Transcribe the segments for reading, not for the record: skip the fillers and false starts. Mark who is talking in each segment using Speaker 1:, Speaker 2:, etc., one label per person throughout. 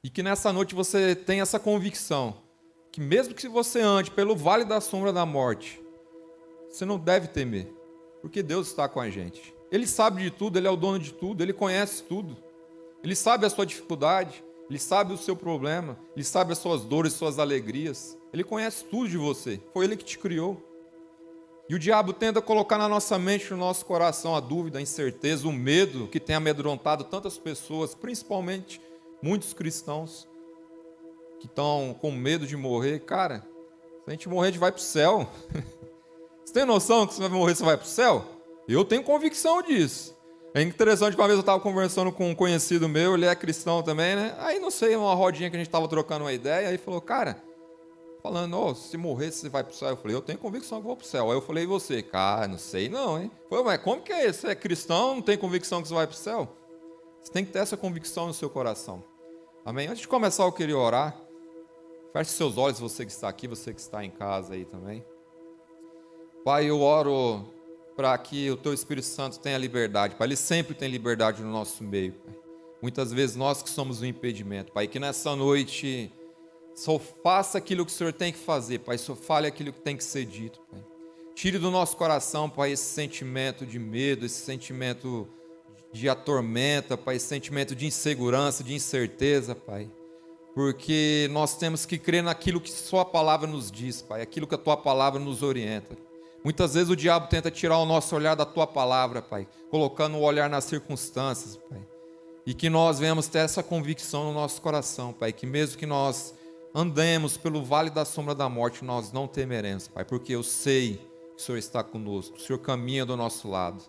Speaker 1: E que nessa noite você tenha essa convicção, que mesmo que você ande pelo vale da sombra da morte, você não deve temer, porque Deus está com a gente. Ele sabe de tudo, Ele é o dono de tudo, Ele conhece tudo. Ele sabe a sua dificuldade, Ele sabe o seu problema, Ele sabe as suas dores, suas alegrias. Ele conhece tudo de você, foi Ele que te criou. E o diabo tenta colocar na nossa mente, no nosso coração, a dúvida, a incerteza, o medo que tem amedrontado tantas pessoas, principalmente muitos cristãos, que estão com medo de morrer. Cara, se a gente morrer, a gente vai para o céu. Você tem noção que se você vai morrer, você vai para o céu? Eu tenho convicção disso. É interessante que uma vez eu estava conversando com um conhecido meu, ele é cristão também, né? Aí, não sei, uma rodinha que a gente estava trocando uma ideia, aí falou, cara, falando, oh, se morrer, você vai para o céu. Eu falei, eu tenho convicção que vou para o céu. Aí eu falei, e você? Cara, não sei não, hein? Falei, mas como que é isso? Você é cristão, não tem convicção que você vai para o céu? Você tem que ter essa convicção no seu coração. Amém? Antes de começar, eu queria orar. Feche seus olhos, você que está aqui, você que está em casa aí também. Pai, eu oro para que o Teu Espírito Santo tenha liberdade. Pai, Ele sempre tem liberdade no nosso meio, Pai. Muitas vezes nós que somos o impedimento, Pai. Que nessa noite só faça aquilo que o Senhor tem que fazer, Pai. Só fale aquilo que tem que ser dito, Pai. Tire do nosso coração, Pai, esse sentimento de medo, esse sentimento de atormenta, Pai, esse sentimento de insegurança, de incerteza, Pai. Porque nós temos que crer naquilo que Sua palavra nos diz, Pai. Aquilo que a Tua palavra nos orienta. Muitas vezes o diabo tenta tirar o nosso olhar da Tua palavra, Pai, colocando o olhar nas circunstâncias, Pai. E que nós venhamos ter essa convicção no nosso coração, Pai, que mesmo que nós andemos pelo vale da sombra da morte, nós não temeremos, Pai, porque eu sei que o Senhor está conosco, o Senhor caminha do nosso lado.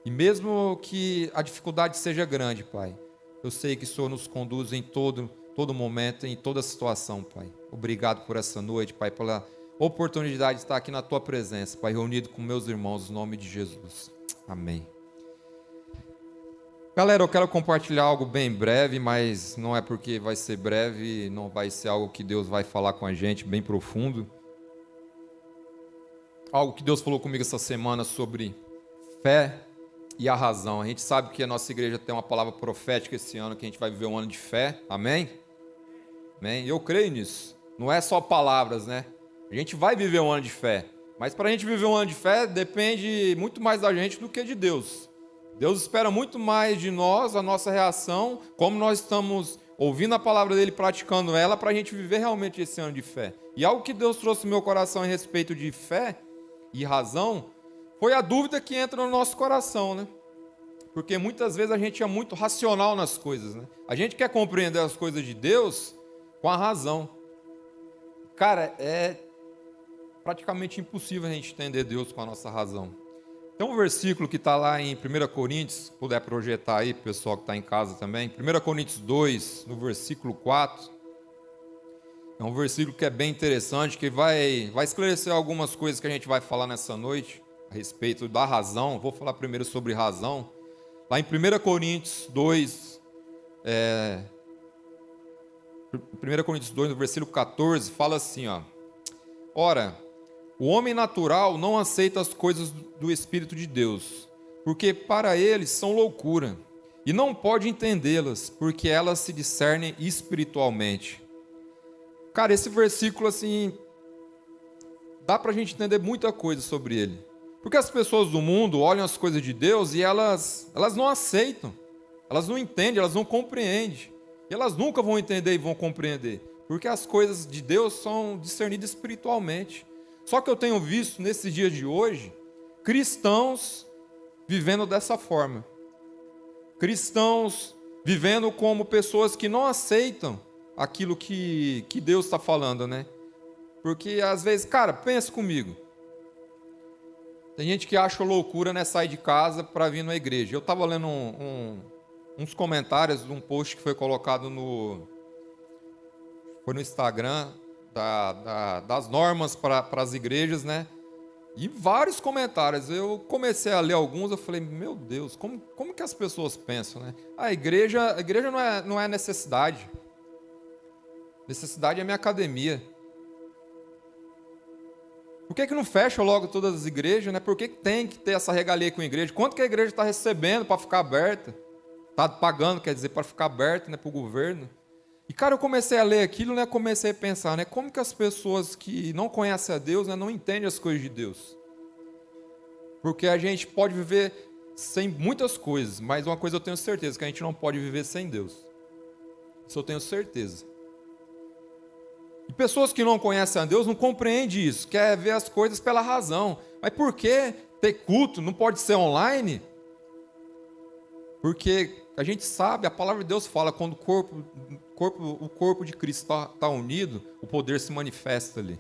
Speaker 1: E mesmo que a dificuldade seja grande, Pai, eu sei que o Senhor nos conduz em todo momento, em toda situação, Pai. Obrigado por essa noite, Pai, pela oportunidade de estar aqui na Tua presença, Pai, reunido com meus irmãos, no nome de Jesus. Amém. Galera, eu quero compartilhar algo bem breve, mas não é porque vai ser breve, não vai ser algo que Deus vai falar com a gente, bem profundo. Algo que Deus falou comigo essa semana sobre fé e a razão. A gente sabe que a nossa igreja tem uma palavra profética esse ano, que a gente vai viver um ano de fé. Amém? Amém? Eu creio nisso. Não é só palavras, né? A gente vai viver um ano de fé, mas para a gente viver um ano de fé depende muito mais da gente do que de Deus. Deus espera muito mais de nós, a nossa reação, como nós estamos ouvindo a palavra dele, praticando ela, para a gente viver realmente esse ano de fé. E algo que Deus trouxe no meu coração a respeito de fé e razão, foi a dúvida que entra no nosso coração, né? Porque muitas vezes a gente é muito racional nas coisas, né? A gente quer compreender as coisas de Deus com a razão. Cara, é praticamente impossível a gente entender Deus com a nossa razão. Tem um versículo que está lá em 1 Coríntios, se puder projetar aí, pessoal que está em casa também. 1 Coríntios 2, no versículo 4. É um versículo que é bem interessante, que vai esclarecer algumas coisas que a gente vai falar nessa noite, a respeito da razão. Vou falar primeiro sobre razão. Lá em 1 Coríntios 2, 1 Coríntios 2, no versículo 14, fala assim, ó. Ora, o homem natural não aceita as coisas do Espírito de Deus, porque para eles são loucura, e não pode entendê-las, porque elas se discernem espiritualmente. Cara, esse versículo, assim, dá pra gente entender muita coisa sobre ele. Porque as pessoas do mundo olham as coisas de Deus e elas não aceitam, elas não entendem, elas não compreendem. E elas nunca vão entender e vão compreender, porque as coisas de Deus são discernidas espiritualmente. Só que eu tenho visto nesses dias de hoje, cristãos vivendo dessa forma. Cristãos vivendo como pessoas que não aceitam aquilo que Deus está falando, né? Porque às vezes, cara, pensa comigo. Tem gente que acha loucura, né, sair de casa para vir na igreja. Eu estava lendo uns comentários de um post que foi colocado no Instagram, das normas para as igrejas, né? E vários comentários. Eu comecei a ler alguns, eu falei, meu Deus, como que as pessoas pensam, né? A igreja não é necessidade. Necessidade é minha academia. Por que não fecha logo todas as igrejas, né? Por que tem que ter essa regalia com a igreja? Quanto que a igreja está recebendo para ficar aberta? Está pagando, quer dizer, para ficar aberta, né, para o governo? E, cara, eu comecei a ler aquilo, né? Comecei a pensar, né? Como que as pessoas que não conhecem a Deus, né, não entendem as coisas de Deus? Porque a gente pode viver sem muitas coisas, mas uma coisa eu tenho certeza, que a gente não pode viver sem Deus. Isso eu tenho certeza. E pessoas que não conhecem a Deus não compreendem isso, quer ver as coisas pela razão. Mas por que ter culto não pode ser online? Porque a gente sabe, a palavra de Deus fala, quando o corpo de Cristo está unido, o poder se manifesta ali.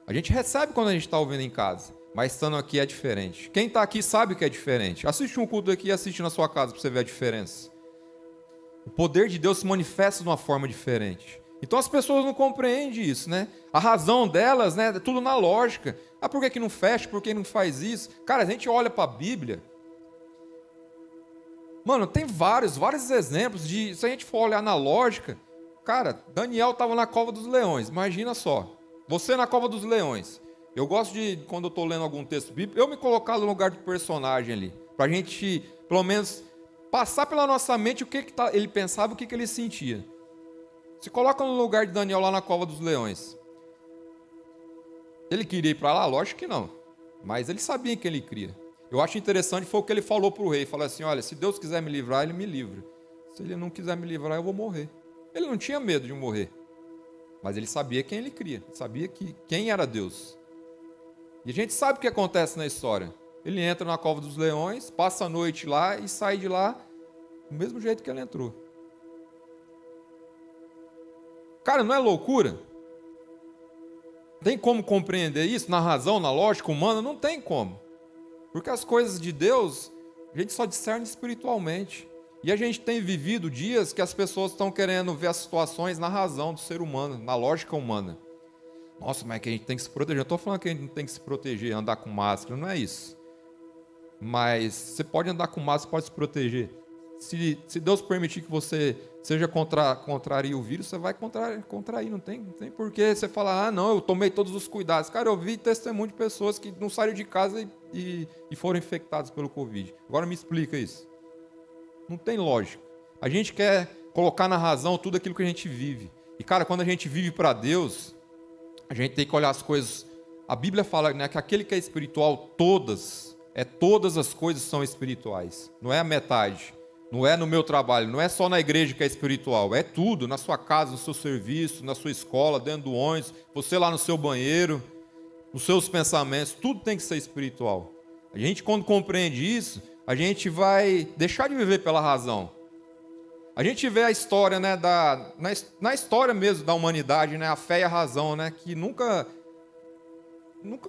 Speaker 1: A gente recebe quando a gente está ouvindo em casa, mas estando aqui é diferente. Quem está aqui sabe que é diferente. Assiste um culto aqui e assiste na sua casa para você ver a diferença. O poder de Deus se manifesta de uma forma diferente. Então as pessoas não compreendem isso, né? A razão delas, né, é tudo na lógica. Ah, por que não fecha? Por que não faz isso? Cara, a gente olha para a Bíblia. Mano, tem vários exemplos de... Se a gente for olhar na lógica... Cara, Daniel estava na cova dos leões. Imagina só. Você na cova dos leões. Eu gosto de, quando eu estou lendo algum texto bíblico, eu me colocar no lugar do personagem ali. Para a gente, pelo menos, passar pela nossa mente o que ele pensava, o que ele sentia. Se coloca no lugar de Daniel lá na cova dos leões. Ele queria ir para lá? Lógico que não. Mas ele sabia que ele queria. Eu acho interessante, foi o que ele falou para o rei. Falou assim, olha, se Deus quiser me livrar, ele me livra. Se ele não quiser me livrar, eu vou morrer. Ele não tinha medo de morrer. Mas ele sabia quem ele cria. Sabia quem era Deus. E a gente sabe o que acontece na história. Ele entra na cova dos leões, passa a noite lá e sai de lá do mesmo jeito que ele entrou. Cara, não é loucura? Tem como compreender isso na razão, na lógica humana? Não tem como. Porque as coisas de Deus, a gente só discerne espiritualmente. E a gente tem vivido dias que as pessoas estão querendo ver as situações na razão do ser humano, na lógica humana. Nossa, mas é que a gente tem que se proteger. Eu não estou falando que a gente não tem que se proteger, andar com máscara, não é isso. Mas você pode andar com máscara, pode se proteger. Se Deus permitir que você seja contraria o vírus, você vai contrair. Não tem porquê você falar, não, eu tomei todos os cuidados. Cara, eu vi testemunho de pessoas que não saíram de casa e foram infectadas pelo Covid. Agora me explica isso. Não tem lógica. A gente quer colocar na razão tudo aquilo que a gente vive. E, cara, quando a gente vive para Deus, a gente tem que olhar as coisas. A Bíblia fala, né, que aquele que é espiritual, todas as coisas são espirituais. Não é a metade. Não é no meu trabalho. Não é só na igreja que é espiritual. É tudo. Na sua casa, no seu serviço, na sua escola, dentro do ônibus, você lá no seu banheiro, nos seus pensamentos. Tudo tem que ser espiritual. A gente, quando compreende isso, a gente vai deixar de viver pela razão. A gente vê a história, né, na história mesmo da humanidade, né, a fé e a razão, né, que nunca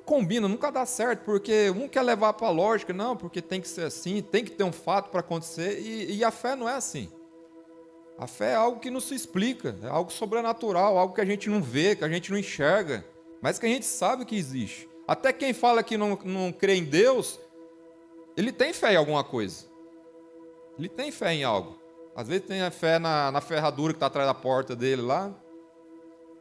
Speaker 1: combina, nunca dá certo, porque um quer levar para a lógica, não, porque tem que ser assim, tem que ter um fato para acontecer, e a fé não é assim. A fé é algo que não se explica, é algo sobrenatural, algo que a gente não vê, que a gente não enxerga, mas que a gente sabe que existe. Até quem fala que não crê em Deus, ele tem fé em alguma coisa. Ele tem fé em algo. Às vezes tem a fé na ferradura que está atrás da porta dele lá.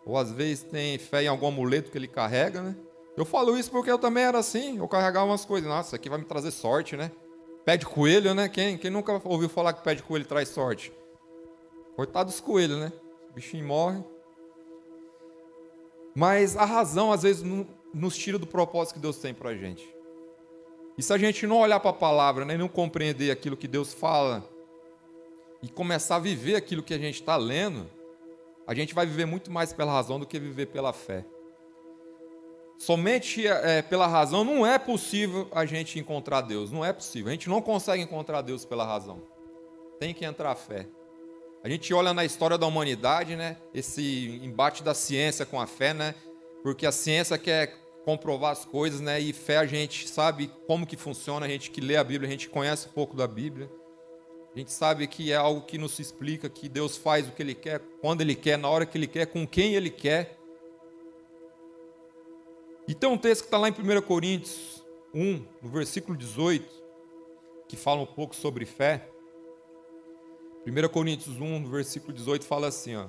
Speaker 1: Ou às vezes tem fé em algum amuleto que ele carrega, né? Eu falo isso porque eu também era assim. Eu carregava umas coisas. Nossa, isso aqui vai me trazer sorte, né? Pé de coelho, né? Quem nunca ouviu falar que pé de coelho traz sorte? Coitado dos coelhos, né? O bichinho morre. Mas a razão, às vezes, nos tira do propósito que Deus tem pra gente. E se a gente não olhar para a palavra, né, e não compreender aquilo que Deus fala, e começar a viver aquilo que a gente está lendo, a gente vai viver muito mais pela razão do que viver pela fé. Somente pela razão não é possível a gente encontrar Deus. Não é possível. A gente não consegue encontrar Deus pela razão. Tem que entrar a fé. A gente olha na história da humanidade, né, esse embate da ciência com a fé, né, porque a ciência quer comprovar as coisas, né? E fé a gente sabe como que funciona, a gente que lê a Bíblia, a gente conhece um pouco da Bíblia. A gente sabe que é algo que nos explica que Deus faz o que Ele quer, quando Ele quer, na hora que Ele quer, com quem Ele quer. E tem um texto que está lá em 1 Coríntios 1, no versículo 18, que fala um pouco sobre fé. 1 Coríntios 1, no versículo 18, fala assim, ó.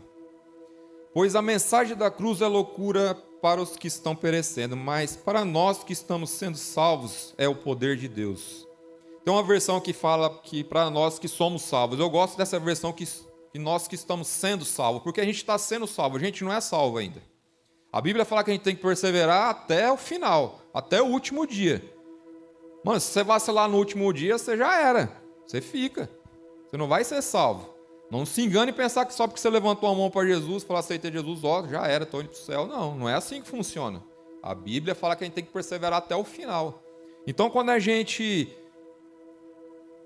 Speaker 1: Pois a mensagem da cruz é loucura para os que estão perecendo, mas para nós que estamos sendo salvos é o poder de Deus. Tem uma versão que fala que para nós que somos salvos. Eu gosto dessa versão que que nós que estamos sendo salvos, porque a gente está sendo salvo, a gente não é salvo ainda. A Bíblia fala que a gente tem que perseverar até o final, até o último dia. Mano, se você vacilar no último dia, você já era, você fica, você não vai ser salvo. Não se engane e pensar que só porque você levantou a mão para Jesus, falou, aceitei Jesus, ó, já era, estou indo para o céu. Não, não é assim que funciona. A Bíblia fala que a gente tem que perseverar até o final. Então, quando a gente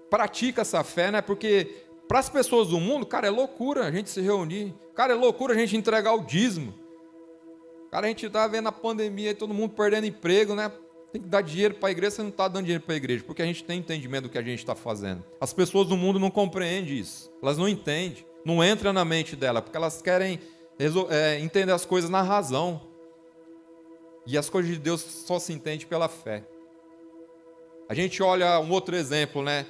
Speaker 1: pratica essa fé, né? Porque para as pessoas do mundo, cara, é loucura a gente se reunir. Cara, é loucura a gente entregar o dízimo. Cara, a gente está vendo a pandemia, todo mundo perdendo emprego, né? Tem que dar dinheiro para a igreja, você não está dando dinheiro para a igreja, porque a gente tem entendimento do que a gente está fazendo. As pessoas do mundo não compreendem isso. Elas não entendem, não entra na mente dela, porque elas querem entender as coisas na razão. E as coisas de Deus só se entende pela fé. A gente olha um outro exemplo, né?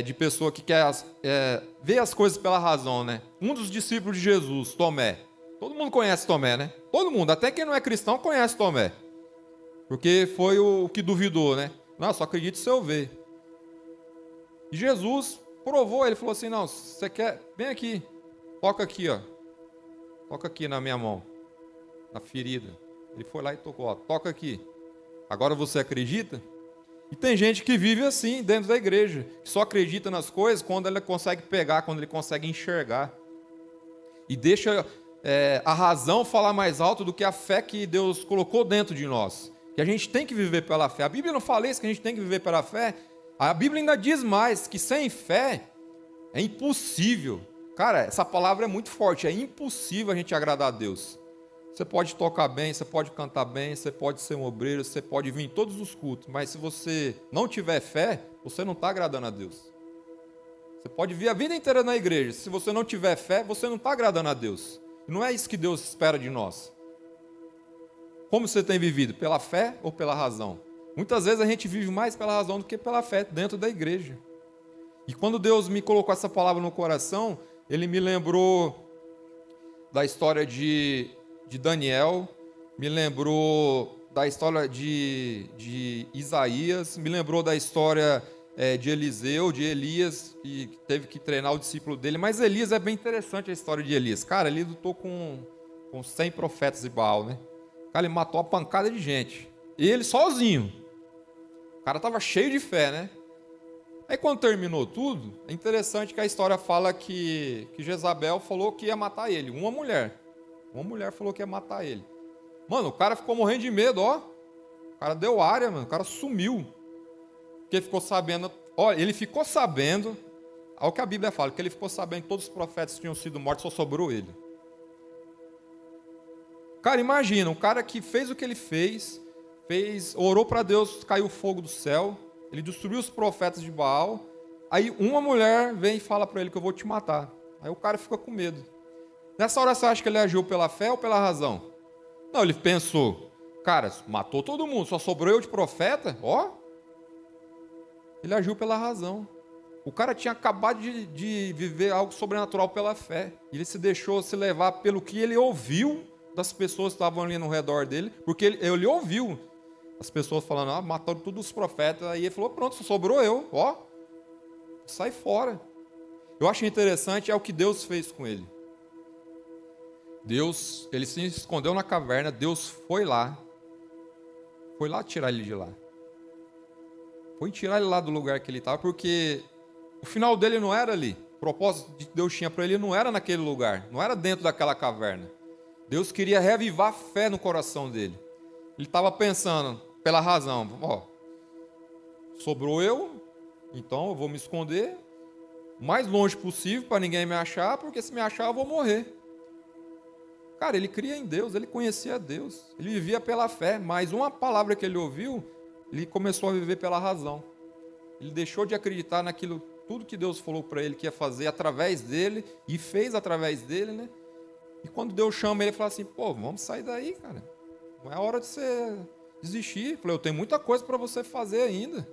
Speaker 1: De pessoa que quer ver as coisas pela razão, né? Um dos discípulos de Jesus, Tomé. Todo mundo conhece Tomé, né? Todo mundo, até quem não é cristão conhece Tomé. Porque foi o que duvidou, né? Não, só acredito se eu ver. E Jesus provou, ele falou assim, não, você quer, vem aqui, toca aqui, ó. Toca aqui na minha mão, na ferida. Ele foi lá e tocou, ó, toca aqui. Agora você acredita? E tem gente que vive assim, dentro da igreja, que só acredita nas coisas quando ele consegue pegar, quando ele consegue enxergar. E deixa a razão falar mais alto do que a fé que Deus colocou dentro de nós. Que a gente tem que viver pela fé. A Bíblia não fala isso, que a gente tem que viver pela fé. A Bíblia ainda diz mais, que sem fé é impossível. Cara, essa palavra é muito forte, é impossível a gente agradar a Deus. Você pode tocar bem, você pode cantar bem, você pode ser um obreiro, você pode vir em todos os cultos, mas se você não tiver fé, você não está agradando a Deus. Você pode vir a vida inteira na igreja, se você não tiver fé, você não está agradando a Deus. E não é isso que Deus espera de nós. Como você tem vivido? Pela fé ou pela razão? Muitas vezes a gente vive mais pela razão do que pela fé dentro da igreja. E quando Deus me colocou essa palavra no coração, Ele me lembrou da história de Daniel, me lembrou da história de Isaías, me lembrou da história de Eliseu, de Elias, que teve que treinar o discípulo dele. Mas Elias é bem interessante a história de Elias. Cara, ele lutou com 100 profetas de Baal, né? Cara, ele matou uma pancada de gente. E ele sozinho. O cara estava cheio de fé, né? Aí quando terminou tudo, é interessante que a história fala que Jezabel falou que ia matar ele. Uma mulher falou que ia matar ele. Mano, o cara ficou morrendo de medo, ó. O cara deu área, mano. O cara sumiu. Porque ele ficou sabendo... Olha, ele ficou sabendo... Olha o que a Bíblia fala, que ele ficou sabendo que todos os profetas tinham sido mortos, só sobrou ele. Cara, imagina, um cara que fez o que ele fez, orou para Deus, caiu fogo do céu, ele destruiu os profetas de Baal, aí uma mulher vem e fala para ele que eu vou te matar. Aí o cara fica com medo. Nessa hora você acha que ele agiu pela fé ou pela razão? Não, ele pensou, cara, matou todo mundo, só sobrou eu de profeta, ó. Ele agiu pela razão. O cara tinha acabado de viver algo sobrenatural pela fé. Ele se deixou se levar pelo que ele ouviu das pessoas que estavam ali no redor dele, porque ele ouviu as pessoas falando, mataram todos os profetas, aí ele falou, pronto, só sobrou eu, ó, sai fora. Eu acho interessante o que Deus fez com ele. Deus, ele se escondeu na caverna, Deus foi lá tirar ele de lá. Foi tirar ele lá do lugar que ele estava, porque o final dele não era ali. O propósito que Deus tinha para ele não era naquele lugar, não era dentro daquela caverna. Deus queria reavivar a fé no coração dele. Ele estava pensando, pela razão, ó, sobrou eu, então eu vou me esconder o mais longe possível para ninguém me achar, porque se me achar eu vou morrer. Cara, ele cria em Deus, ele conhecia Deus, ele vivia pela fé, mas uma palavra que ele ouviu, ele começou a viver pela razão. Ele deixou de acreditar naquilo, tudo que Deus falou para ele que ia fazer através dele, e fez através dele, né? E quando Deus chama ele, ele fala assim, pô, vamos sair daí, cara. Não é hora de você desistir. Eu falei, eu tenho muita coisa para você fazer ainda.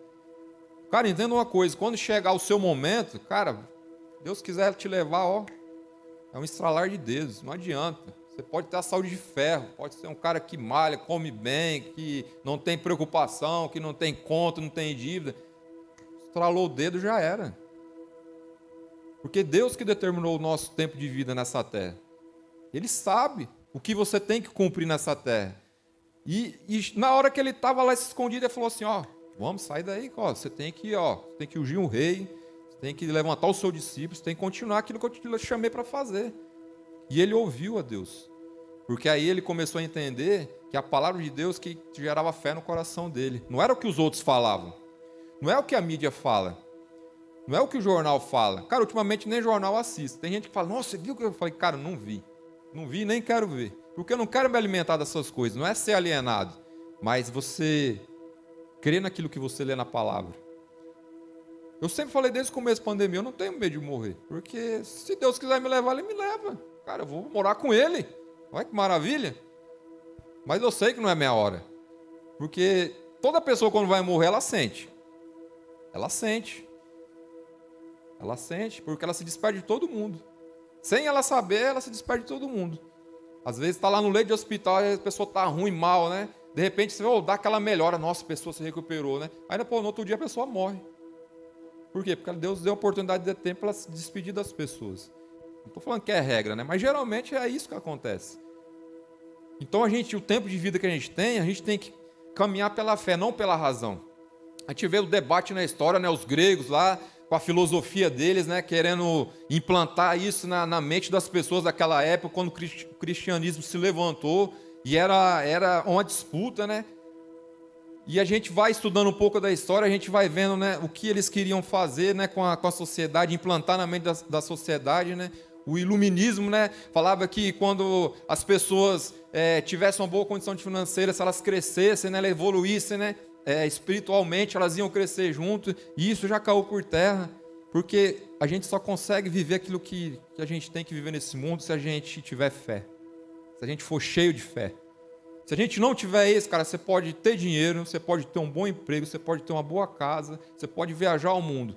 Speaker 1: Cara, entenda uma coisa, quando chegar o seu momento, cara, Deus quiser te levar, ó, é um estralar de dedos, não adianta. Você pode ter a saúde de ferro, pode ser um cara que malha, come bem, que não tem preocupação, que não tem conta, não tem dívida. Estralou o dedo, já era. Porque Deus que determinou o nosso tempo de vida nessa terra. Ele sabe o que você tem que cumprir nessa terra. E na hora que ele estava lá escondido, ele falou assim, ó, vamos sair daí, ó, você tem que ungir um rei, você tem que levantar os seus discípulos, você tem que continuar aquilo que eu te chamei para fazer. E ele ouviu a Deus. Porque aí ele começou a entender que a palavra de Deus que gerava fé no coração dele. Não era o que os outros falavam. Não é o que a mídia fala. Não é o que o jornal fala. Cara, ultimamente nem jornal assisto. Tem gente que fala, nossa, você viu o que eu falei? Cara, não vi. Não vi, nem quero ver. Porque eu não quero me alimentar dessas coisas. Não é ser alienado. Mas você crer naquilo que você lê na palavra. Eu sempre falei desde o começo da pandemia, eu não tenho medo de morrer. Porque se Deus quiser me levar, Ele me leva. Cara, eu vou morar com Ele. Olha que maravilha. Mas eu sei que não é minha hora. Porque toda pessoa quando vai morrer, ela sente. Ela sente. Ela sente, porque ela se despede de todo mundo. Sem ela saber, ela se despede de todo mundo. Às vezes está lá no leito de hospital e a pessoa está ruim, mal, né? De repente você vai dar aquela melhora, nossa, a pessoa se recuperou, né? Aí no outro dia a pessoa morre. Por quê? Porque Deus deu a oportunidade de ter tempo para se despedir das pessoas. Não estou falando que é regra, né? Mas geralmente é isso que acontece. Então o tempo de vida que a gente tem que caminhar pela fé, não pela razão. A gente vê o debate na história, né? Os gregos lá, com a filosofia deles, né? Querendo implantar isso na mente das pessoas daquela época, quando o cristianismo se levantou, e era uma disputa, né? E a gente vai estudando um pouco da história, a gente vai vendo, né, o que eles queriam fazer, né, com a sociedade, implantar na mente da sociedade, né? O iluminismo, né, falava que quando as pessoas tivessem uma boa condição financeira, se elas crescessem, né, elas evoluíssem, né, espiritualmente, elas iam crescer junto, e isso já caiu por terra, porque a gente só consegue viver aquilo que a gente tem que viver nesse mundo se a gente tiver fé, se a gente for cheio de fé. Se a gente não tiver isso, cara, você pode ter dinheiro, você pode ter um bom emprego, você pode ter uma boa casa, você pode viajar ao mundo.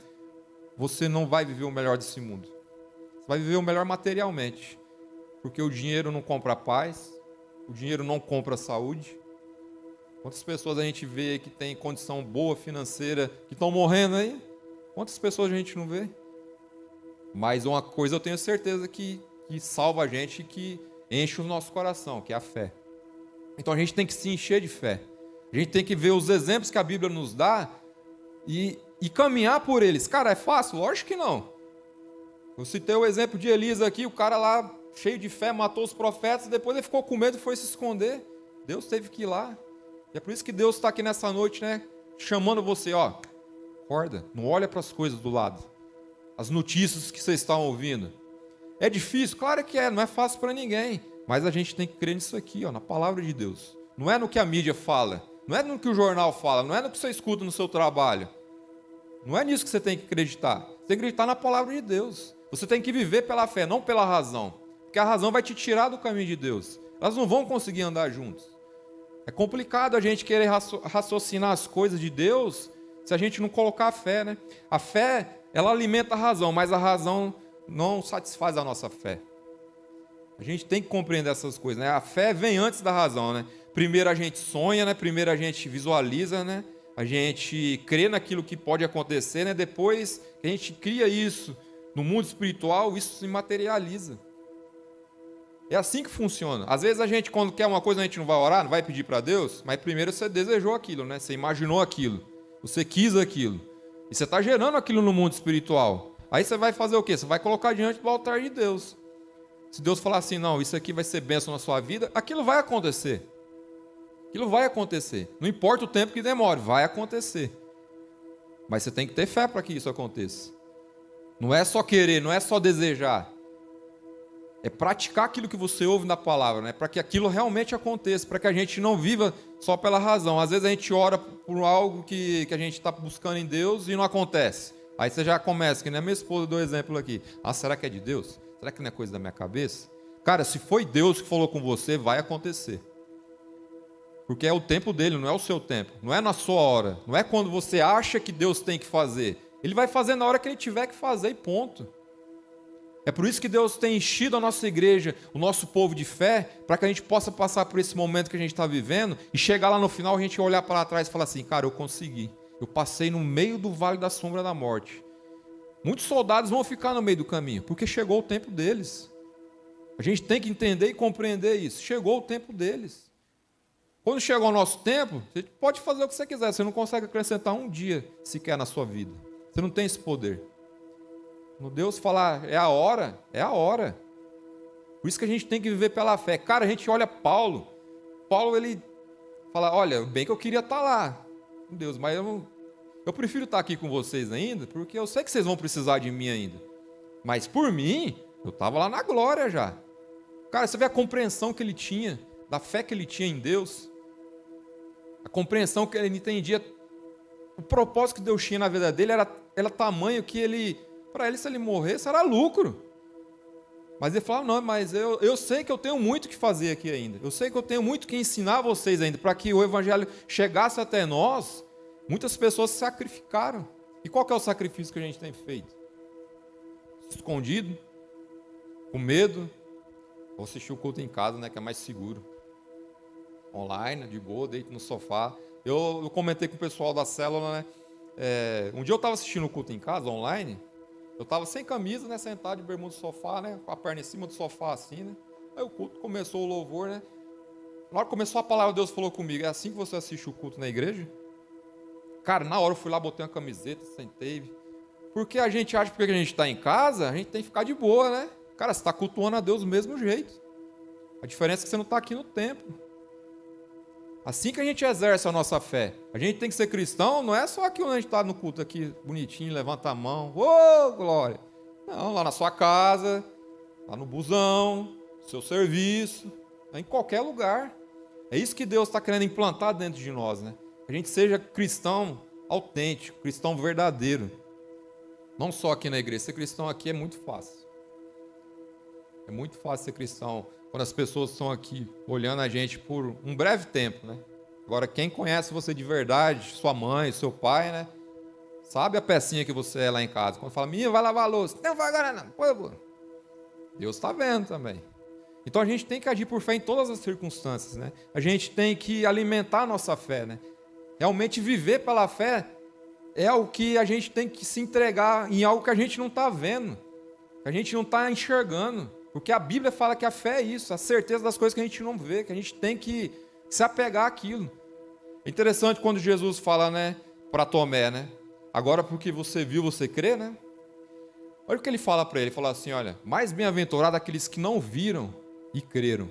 Speaker 1: Você não vai viver o melhor desse mundo. Você vai viver o melhor materialmente. Porque o dinheiro não compra paz, o dinheiro não compra saúde. Quantas pessoas a gente vê que tem condição boa financeira, que estão morrendo aí? Quantas pessoas a gente não vê? Mas uma coisa eu tenho certeza que salva a gente, que enche o nosso coração, que é a fé. Então a gente tem que se encher de fé. A gente tem que ver os exemplos que a Bíblia nos dá e caminhar por eles. Cara, é fácil? Lógico que não. Eu citei o exemplo de Elias aqui, o cara lá, cheio de fé, matou os profetas, depois ele ficou com medo e foi se esconder. Deus teve que ir lá. E é por isso que Deus está aqui nessa noite, né? Chamando você, ó. Acorda, não olha para as coisas do lado. As notícias que vocês estão ouvindo. É difícil? Claro que é, não é fácil para ninguém. Mas a gente tem que crer nisso aqui, ó, na palavra de Deus. Não é no que a mídia fala, não é no que o jornal fala, não é no que você escuta no seu trabalho. Não é nisso que você tem que acreditar. Você tem que acreditar na palavra de Deus. Você tem que viver pela fé, não pela razão. Porque a razão vai te tirar do caminho de Deus. Elas não vão conseguir andar juntos. É complicado a gente querer raciocinar as coisas de Deus se a gente não colocar a fé, né? A fé, ela alimenta a razão, mas a razão não satisfaz a nossa fé. A gente tem que compreender essas coisas, né? A fé vem antes da razão, né? Primeiro a gente sonha, né? Primeiro a gente visualiza, né? A gente crê naquilo que pode acontecer, né? Depois que a gente cria isso no mundo espiritual, isso se materializa. É assim que funciona. Às vezes a gente, quando quer uma coisa, a gente não vai orar, não vai pedir para Deus, mas primeiro você desejou aquilo, né? Você imaginou aquilo, você quis aquilo. E você está gerando aquilo no mundo espiritual. Aí você vai fazer o quê? Você vai colocar diante do altar de Deus. Se Deus falar assim, não, isso aqui vai ser bênção na sua vida, aquilo vai acontecer. Aquilo vai acontecer. Não importa o tempo que demore, vai acontecer. Mas você tem que ter fé para que isso aconteça. Não é só querer, não é só desejar. É praticar aquilo que você ouve na palavra, né? Para que aquilo realmente aconteça, para que a gente não viva só pela razão. Às vezes a gente ora por algo que a gente está buscando em Deus e não acontece. Aí você já começa, que nem a minha esposa deu exemplo aqui. Ah, será que é de Deus? Será que não é coisa da minha cabeça? Cara, se foi Deus que falou com você, vai acontecer. Porque é o tempo dele, não é o seu tempo. Não é na sua hora. Não é quando você acha que Deus tem que fazer. Ele vai fazer na hora que ele tiver que fazer e ponto. É por isso que Deus tem enchido a nossa igreja, o nosso povo de fé, para que a gente possa passar por esse momento que a gente está vivendo e chegar lá no final, a gente olhar para trás e falar assim, cara, eu consegui. Eu passei no meio do vale da sombra da morte. Muitos soldados vão ficar no meio do caminho, porque chegou o tempo deles. A gente tem que entender e compreender isso. Chegou o tempo deles. Quando chegar o nosso tempo, você pode fazer o que você quiser. Você não consegue acrescentar um dia sequer na sua vida. Você não tem esse poder. Quando Deus falar, é a hora, é a hora. Por isso que a gente tem que viver pela fé. Cara, a gente olha Paulo. Paulo, ele fala, olha, bem que eu queria estar lá. Deus, mas eu prefiro estar aqui com vocês ainda, porque eu sei que vocês vão precisar de mim ainda. Mas por mim, eu estava lá na glória já. Cara, você vê a compreensão que ele tinha, da fé que ele tinha em Deus. A compreensão que ele entendia. O propósito que Deus tinha na vida dele era tamanho que ele, para ele, se ele morresse, era lucro. Mas ele falava, não, mas eu sei que eu tenho muito que fazer aqui ainda. Eu sei que eu tenho muito que ensinar vocês ainda. Para que o evangelho chegasse até nós, muitas pessoas se sacrificaram. E qual que é o sacrifício que a gente tem feito? Escondido, com medo, ou assistir o culto em casa, né, que é mais seguro. Online, de boa, deito no sofá. Eu comentei com o pessoal da célula, né? Um dia eu estava assistindo o culto em casa, online. Eu estava sem camisa, né? Sentado de bermuda no sofá, né? Com a perna em cima do sofá, assim, né? Aí o culto começou, o louvor, né? Na hora que começou a palavra, Deus falou comigo, é assim que você assiste o culto na igreja? Cara, na hora eu fui lá, botei uma camiseta, sentei. Porque a gente acha que porque a gente está em casa, a gente tem que ficar de boa, né? Cara, você está cultuando a Deus do mesmo jeito. A diferença é que você não está aqui no templo. Assim que a gente exerce a nossa fé, a gente tem que ser cristão, não é só aqui onde a gente está no culto, aqui bonitinho, levanta a mão, ô glória. Não, lá na sua casa, lá no busão, no seu serviço, em qualquer lugar. É isso que Deus está querendo implantar dentro de nós, né? A gente seja cristão autêntico, cristão verdadeiro. Não só aqui na igreja, ser cristão aqui é muito fácil. É muito fácil ser cristão quando as pessoas estão aqui olhando a gente por um breve tempo, né? Agora, quem conhece você de verdade, sua mãe, seu pai, né? Sabe a pecinha que você é lá em casa. Quando fala, minha, vai lavar a louça. Não vai agora não. Pô. Deus está vendo também. Então a gente tem que agir por fé em todas as circunstâncias, né? A gente tem que alimentar a nossa fé, né? Realmente viver pela fé é o que a gente tem que se entregar em algo que a gente não está vendo, que a gente não está enxergando. Porque a Bíblia fala que a fé é isso, a certeza das coisas que a gente não vê, que a gente tem que se apegar àquilo. É interessante quando Jesus fala, né, para Tomé, né? Agora porque você viu, você crê, né? Olha o que ele fala para ele, ele fala assim, olha, mais bem-aventurado aqueles que não viram e creram.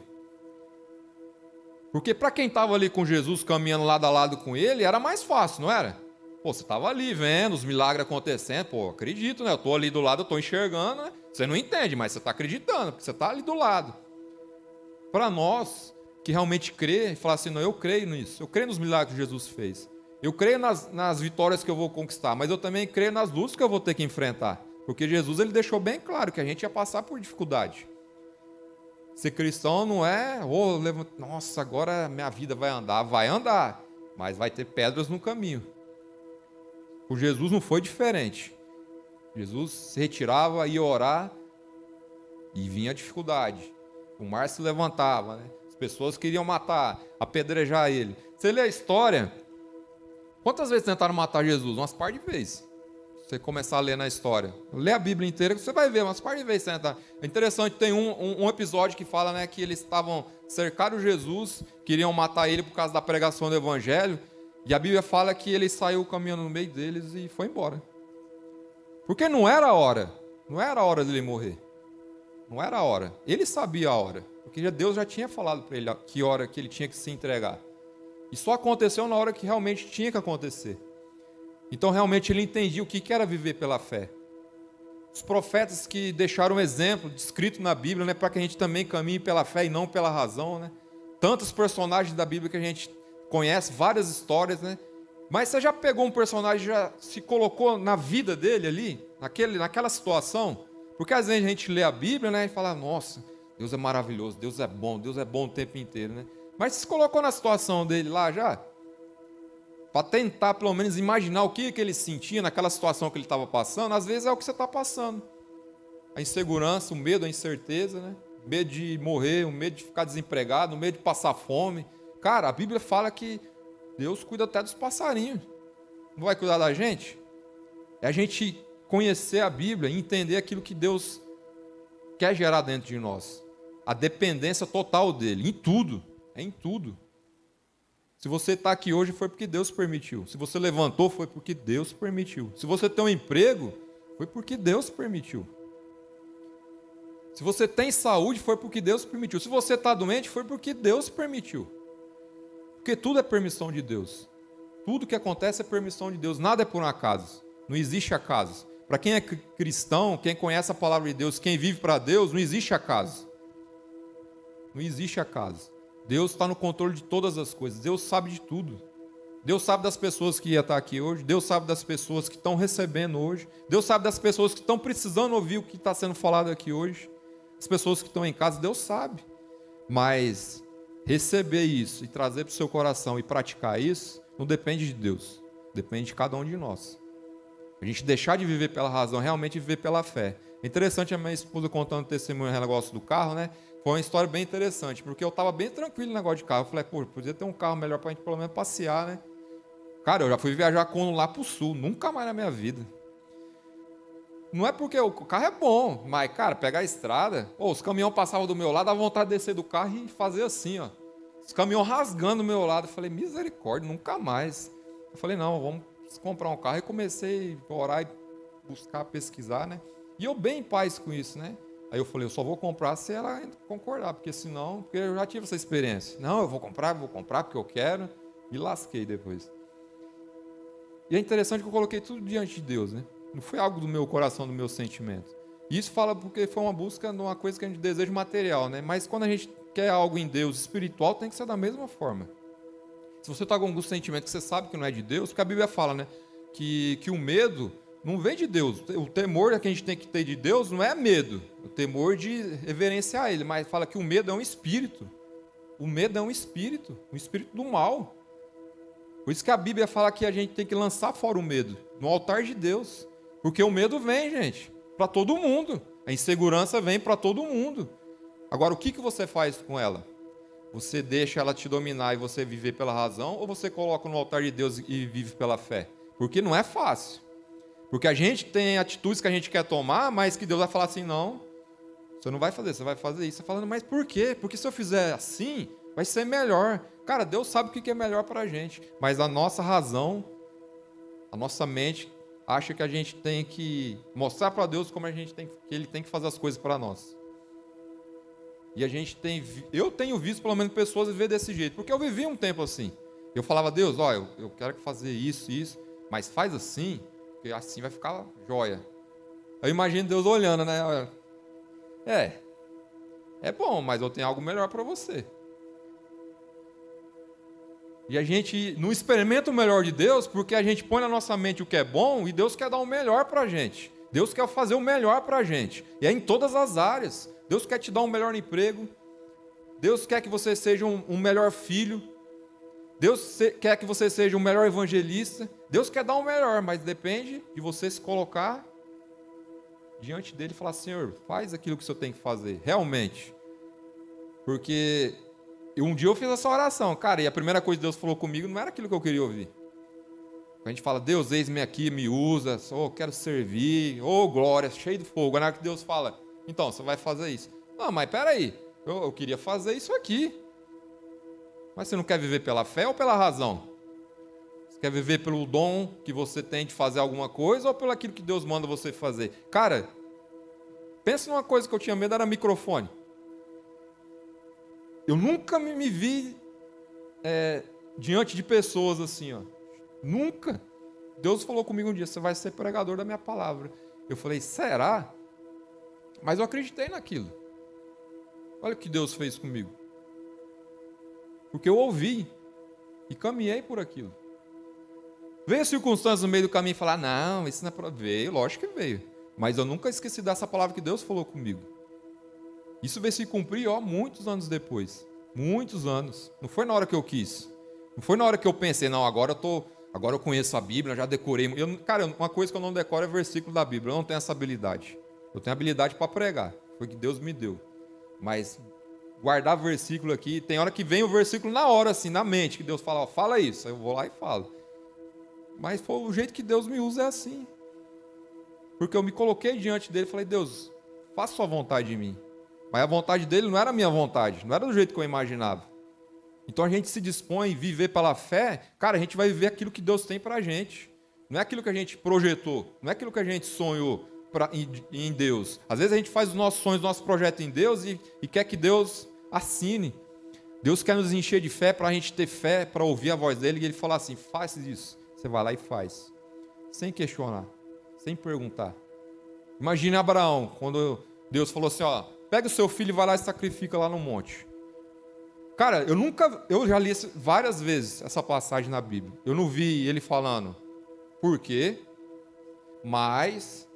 Speaker 1: Porque para quem estava ali com Jesus, caminhando lado a lado com ele, era mais fácil, não era? Pô, você estava ali vendo os milagres acontecendo, pô, acredito, né? Eu estou ali do lado, eu estou enxergando, né? Você não entende, mas você está acreditando, porque você está ali do lado. Para nós que realmente crê e falar assim, não, eu creio nisso, eu creio nos milagres que Jesus fez, eu creio nas vitórias que eu vou conquistar, mas eu também creio nas lutas que eu vou ter que enfrentar, porque Jesus ele deixou bem claro que a gente ia passar por dificuldade. Ser cristão não é, nossa, agora minha vida vai andar, mas vai ter pedras no caminho. Com Jesus não foi diferente. Jesus se retirava, ia orar e vinha a dificuldade. O mar se levantava, né? As pessoas queriam matar, apedrejar ele. Você lê a história, quantas vezes tentaram matar Jesus? Umas par de vezes. Você começar a ler na história. Lê a Bíblia inteira que você vai ver umas par de vezes tentaram. É interessante, tem um episódio que fala, né, que eles estavam cercaram Jesus, queriam matar ele por causa da pregação do Evangelho, e a Bíblia fala que ele saiu caminhando no meio deles e foi embora. Porque não era a hora dele morrer. Não era a hora. Ele sabia a hora, porque Deus já tinha falado para ele que hora que ele tinha que se entregar. E só aconteceu na hora que realmente tinha que acontecer. Então realmente ele entendia o que era viver pela fé. Os profetas que deixaram um exemplo descrito na Bíblia, né, para que a gente também caminhe pela fé e não pela razão, né? Tantos personagens da Bíblia que a gente conhece, várias histórias, né? Mas você já pegou um personagem, já se colocou na vida dele ali, naquela situação? Porque às vezes a gente lê a Bíblia, né, e fala, nossa, Deus é maravilhoso, Deus é bom o tempo inteiro, né? Mas você se colocou na situação dele lá já? Para tentar pelo menos imaginar o que ele sentia naquela situação que ele estava passando, às vezes é o que você está passando. A insegurança, o medo, a incerteza, né? O medo de morrer, o medo de ficar desempregado, o medo de passar fome. Cara, a Bíblia fala que Deus cuida até dos passarinhos. Não vai cuidar da gente? É a gente conhecer a Bíblia e entender aquilo que Deus quer gerar dentro de nós. A dependência total dele, em tudo, em tudo. Se você está aqui hoje foi porque Deus permitiu. Se você levantou foi porque Deus permitiu. Se você tem um emprego, foi porque Deus permitiu. Se você tem saúde, foi porque Deus permitiu. Se você está doente, foi porque Deus permitiu. Porque tudo é permissão de Deus. Tudo que acontece é permissão de Deus. Nada é por um acaso. Não existe acaso. Para quem é cristão, quem conhece a palavra de Deus, quem vive para Deus, não existe acaso. Não existe acaso. Deus está no controle de todas as coisas. Deus sabe de tudo. Deus sabe das pessoas que iam estar aqui hoje. Deus sabe das pessoas que estão recebendo hoje. Deus sabe das pessoas que estão precisando ouvir o que está sendo falado aqui hoje. As pessoas que estão em casa, Deus sabe. Mas receber isso e trazer para o seu coração e praticar isso, não depende de Deus. Depende de cada um de nós. A gente deixar de viver pela razão, realmente viver pela fé. É interessante a minha esposa contando o testemunho, o negócio do carro, né? Foi uma história bem interessante, porque eu estava bem tranquilo no negócio de carro. Eu falei, pô, podia ter um carro melhor para a gente pelo menos passear, né? Cara, eu já fui viajar com um lá para o sul, nunca mais na minha vida. Não é porque o carro é bom, mas, cara, pegar a estrada, os caminhões passavam do meu lado, dava vontade de descer do carro e fazer assim, ó. Os caminhões rasgando do meu lado. Eu falei, misericórdia, nunca mais. Eu falei, não, vamos comprar um carro. E comecei a orar e buscar, pesquisar, né? E eu bem em paz com isso, né? Aí eu falei, eu só vou comprar se ela concordar, porque senão, porque eu já tive essa experiência. Não, eu vou comprar porque eu quero. E lasquei depois. E é interessante que eu coloquei tudo diante de Deus, né? Não foi algo do meu coração, do meu sentimento. E isso fala porque foi uma busca de uma coisa que a gente deseja material, né? Mas quando a gente quer algo em Deus espiritual, tem que ser da mesma forma. Se você está com algum sentimento que você sabe que não é de Deus, porque a Bíblia fala, né? Que o medo não vem de Deus. O temor que a gente tem que ter de Deus não é medo. O temor de reverenciar Ele. Mas fala que o medo é um espírito. O medo é um espírito do mal. Por isso que a Bíblia fala que a gente tem que lançar fora o medo, no altar de Deus. Porque o medo vem, gente, para todo mundo. A insegurança vem para todo mundo. Agora, o que você faz com ela? Você deixa ela te dominar e você viver pela razão? Ou você coloca no altar de Deus e vive pela fé? Porque não é fácil. Porque a gente tem atitudes que a gente quer tomar, mas que Deus vai falar assim, não, você não vai fazer, você vai fazer isso. Você falando, mas por quê? Porque se eu fizer assim, vai ser melhor. Cara, Deus sabe o que é melhor para a gente. Mas a nossa razão, a nossa mente, acha que a gente tem que mostrar para Deus como que Ele tem que fazer as coisas para nós. E eu tenho visto pelo menos pessoas viver desse jeito, porque eu vivi um tempo assim. Eu falava, Deus, eu quero fazer isso, mas faz assim, porque assim vai ficar jóia. Eu imagino Deus olhando, né? É bom, mas eu tenho algo melhor para você. E a gente não experimenta o melhor de Deus porque a gente põe na nossa mente o que é bom e Deus quer dar o melhor para a gente. Deus quer fazer o melhor para a gente. E é em todas as áreas. Deus quer te dar um melhor emprego. Deus quer que você seja um melhor filho. Deus quer que você seja um melhor evangelista. Deus quer dar o melhor, mas depende de você se colocar diante dele e falar, Senhor, faz aquilo que o Senhor tem que fazer, realmente. Porque um dia eu fiz essa oração, cara, e a primeira coisa que Deus falou comigo não era aquilo que eu queria ouvir. A gente fala, Deus, eis-me aqui, me usa, quero servir, glória, cheio de fogo. Aí que Deus fala, então, você vai fazer isso. Não, mas peraí, eu queria fazer isso aqui. Mas você não quer viver pela fé ou pela razão? Você quer viver pelo dom que você tem de fazer alguma coisa ou pelo aquilo que Deus manda você fazer? Cara, pensa numa coisa que eu tinha medo, era microfone. Eu nunca me vi diante de pessoas assim, ó. Nunca. Deus falou comigo um dia, você vai ser pregador da minha palavra. Eu falei, será? Mas eu acreditei naquilo. Olha o que Deus fez comigo. Porque eu ouvi e caminhei por aquilo. Veio circunstâncias no meio do caminho e falar, não, isso não é para... Veio, lógico que veio. Mas eu nunca esqueci dessa palavra que Deus falou comigo. Isso veio se cumprir, muitos anos depois. Muitos anos. Não foi na hora que eu quis. Não foi na hora que eu pensei, não, agora eu conheço a Bíblia, já decorei. Cara, uma coisa que eu não decoro é versículo da Bíblia. Eu não tenho essa habilidade. Eu tenho habilidade para pregar. Foi o que Deus me deu. Mas guardar versículo aqui, tem hora que vem o versículo na hora, assim, na mente, que Deus fala, fala isso. Aí eu vou lá e falo. Mas foi o jeito que Deus me usa é assim. porque eu me coloquei diante dele e falei, Deus, faça sua vontade em mim. Mas a vontade dele não era a minha vontade, não era do jeito que eu imaginava. Então a gente se dispõe a viver pela fé, cara, a gente vai viver aquilo que Deus tem pra gente. Não é aquilo que a gente projetou, não é aquilo que a gente sonhou em Deus. Às vezes a gente faz os nossos sonhos, nosso projeto em Deus e quer que Deus assine. Deus quer nos encher de fé para a gente ter fé, para ouvir a voz dele e ele falar assim, faz isso. Você vai lá e faz. Sem questionar, sem perguntar. Imagine Abraão, quando Deus falou assim, ó, pega o seu filho e vai lá e sacrifica lá no monte. Cara, eu já li várias vezes essa passagem na Bíblia. Eu não vi ele falando por quê, mas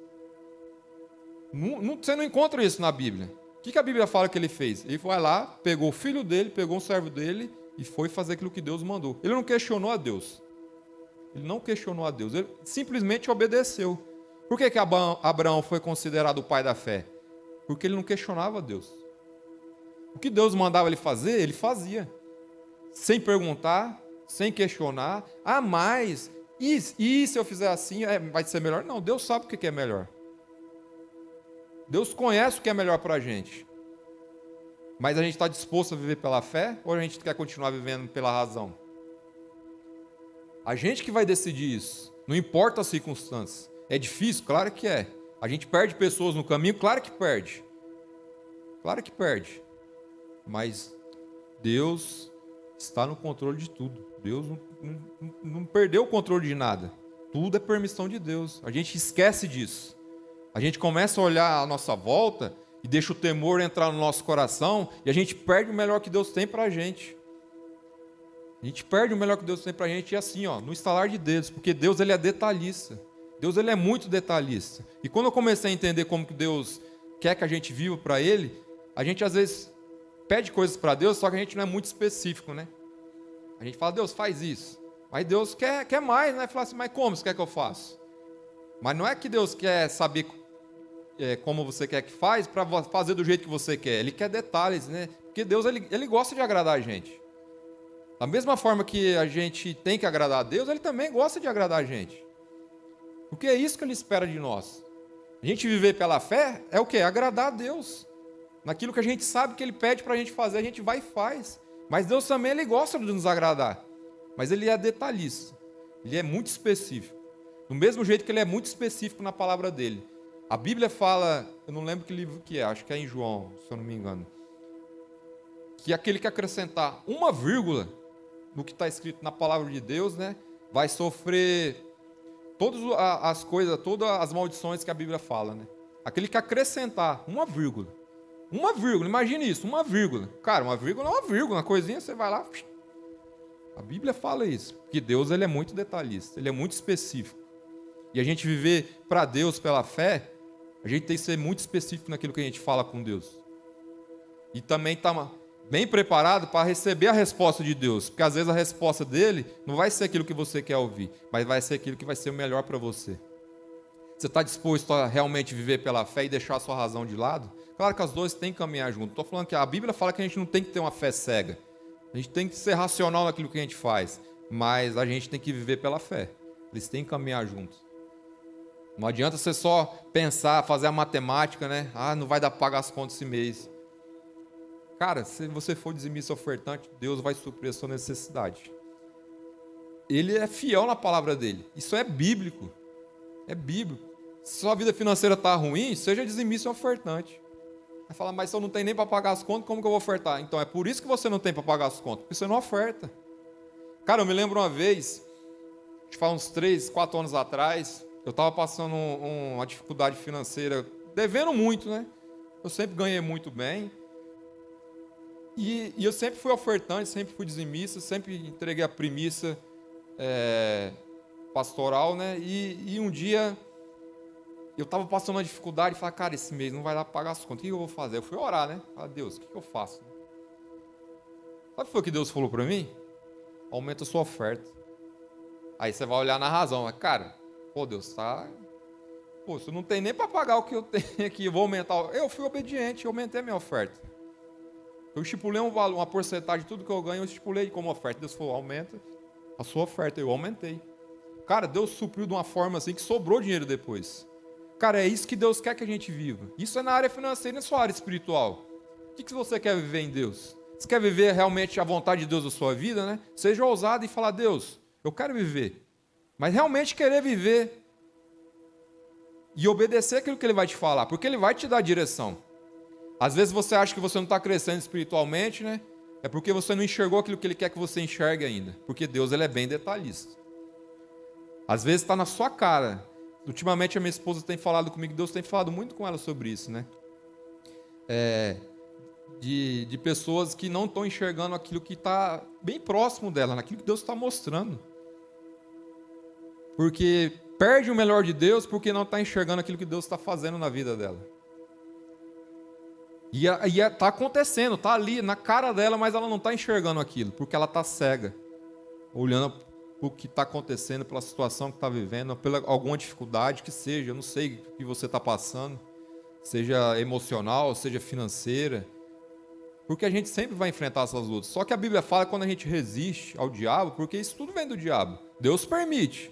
Speaker 1: você não encontra isso na Bíblia. O que a Bíblia fala que ele fez? Ele foi lá, pegou o filho dele, pegou um servo dele e foi fazer aquilo que Deus mandou. Ele não questionou a Deus. Ele não questionou a Deus, ele simplesmente obedeceu. Por que Abraão foi considerado o pai da fé? Porque ele não questionava a Deus. O que Deus mandava ele fazer, ele fazia. Sem perguntar, sem questionar. Ah, mas, e se eu fizer assim, vai ser melhor? Não, Deus sabe o que é melhor. Deus conhece o que é melhor para a gente. Mas a gente está disposto a viver pela fé ou a gente quer continuar vivendo pela razão? A gente que vai decidir isso. Não importa as circunstâncias. É difícil? Claro que é. A gente perde pessoas no caminho? Claro que perde. Claro que perde. Mas Deus está no controle de tudo. Deus não perdeu o controle de nada. Tudo é permissão de Deus. A gente esquece disso. A gente começa a olhar à nossa volta e deixa o temor entrar no nosso coração e a gente perde o melhor que Deus tem para a gente. A gente perde o melhor que Deus tem para a gente e assim, ó, no estalar de dedos, porque Deus ele é detalhista. Deus ele é muito detalhista. E quando eu comecei a entender como que Deus quer que a gente viva para Ele, a gente às vezes pede coisas para Deus, só que a gente não é muito específico, né? A gente fala, Deus, faz isso. Mas Deus quer mais, né? Fala assim, mas como você quer que eu faça? Mas não é que Deus quer saber como você quer que faz para fazer do jeito que você quer. Ele quer detalhes, né? Porque Deus ele gosta de agradar a gente. Da mesma forma que a gente tem que agradar a Deus, Ele também gosta de agradar a gente. Porque é isso que Ele espera de nós. A gente viver pela fé é o quê? Agradar a Deus. Naquilo que a gente sabe que Ele pede para a gente fazer, a gente vai e faz. Mas Deus também Ele gosta de nos agradar. Mas Ele é detalhista. Ele é muito específico. Do mesmo jeito que Ele é muito específico na palavra dEle. A Bíblia fala, eu não lembro que livro que é, acho que é em João, se eu não me engano. Que aquele que acrescentar uma vírgula no que está escrito na palavra de Deus, né, vai sofrer todas as coisas, todas as maldições que a Bíblia fala, né? Aquele que acrescentar uma vírgula, imagine isso, uma vírgula. Cara, uma vírgula é uma vírgula, uma coisinha, você vai lá. A Bíblia fala isso, que Deus ele é muito detalhista, Ele é muito específico. E a gente viver para Deus pela fé, a gente tem que ser muito específico naquilo que a gente fala com Deus. E também está bem preparado para receber a resposta de Deus, porque às vezes a resposta dele não vai ser aquilo que você quer ouvir, mas vai ser aquilo que vai ser o melhor para você. Você está disposto a realmente viver pela fé e deixar a sua razão de lado? Claro que as duas têm que caminhar junto. Estou falando que a Bíblia fala que a gente não tem que ter uma fé cega. A gente tem que ser racional naquilo que a gente faz, mas a gente tem que viver pela fé. Eles têm que caminhar juntos. Não adianta você só pensar, fazer a matemática, né? Ah, não vai dar para pagar as contas esse mês. Cara, se você for dizimista ofertante, Deus vai suprir a sua necessidade. Ele é fiel na palavra dele. Isso é bíblico. É bíblico. Se sua vida financeira está ruim, seja dizimista ofertante. Vai falar, mas se eu não tenho nem para pagar as contas, como que eu vou ofertar? Então é por isso que você não tem para pagar as contas, porque você não oferta. Cara, eu me lembro uma vez, acho que faz uns 3, 4 anos atrás, eu estava passando uma dificuldade financeira, devendo muito, né? Eu sempre ganhei muito bem. E eu sempre fui ofertante, sempre fui dizimista, sempre entreguei a primícia pastoral, né? E um dia eu estava passando uma dificuldade e falei, cara, esse mês não vai dar para pagar as contas, o que eu vou fazer? Eu fui orar, né? Falei, Deus, o que eu faço? Sabe o que foi que Deus falou para mim? Aumenta a sua oferta. Aí você vai olhar na razão, mas, cara, pô, Deus, tá... Pô, você não tem nem para pagar o que eu tenho aqui, eu vou aumentar. Eu fui obediente, eu aumentei a minha oferta. Eu estipulei um valor, uma porcentagem de tudo que eu ganho, eu estipulei como oferta. Deus falou, aumenta a sua oferta. Eu aumentei. Cara, Deus supriu de uma forma assim que sobrou dinheiro depois. Cara, é isso que Deus quer que a gente viva. Isso é na área financeira e na sua área espiritual. O que você quer viver em Deus? Você quer viver realmente a vontade de Deus na sua vida, né? Seja ousado e falar, Deus, eu quero viver. Mas realmente querer viver e obedecer aquilo que Ele vai te falar, porque Ele vai te dar direção. Às vezes você acha que você não está crescendo espiritualmente, né? É porque você não enxergou aquilo que Ele quer que você enxergue ainda. Porque Deus, Ele é bem detalhista. Às vezes está na sua cara. Ultimamente a minha esposa tem falado comigo, Deus tem falado muito com ela sobre isso, né? De pessoas que não estão enxergando aquilo que está bem próximo dela, naquilo que Deus está mostrando. Porque perde o melhor de Deus porque não está enxergando aquilo que Deus está fazendo na vida dela. E está acontecendo, está ali na cara dela, mas ela não está enxergando aquilo, porque ela está cega, olhando o que está acontecendo, pela situação que está vivendo, pela alguma dificuldade que seja, eu não sei o que você está passando, seja emocional, seja financeira, porque a gente sempre vai enfrentar essas lutas. Só que a Bíblia fala que quando a gente resiste ao diabo, porque isso tudo vem do diabo. Deus permite,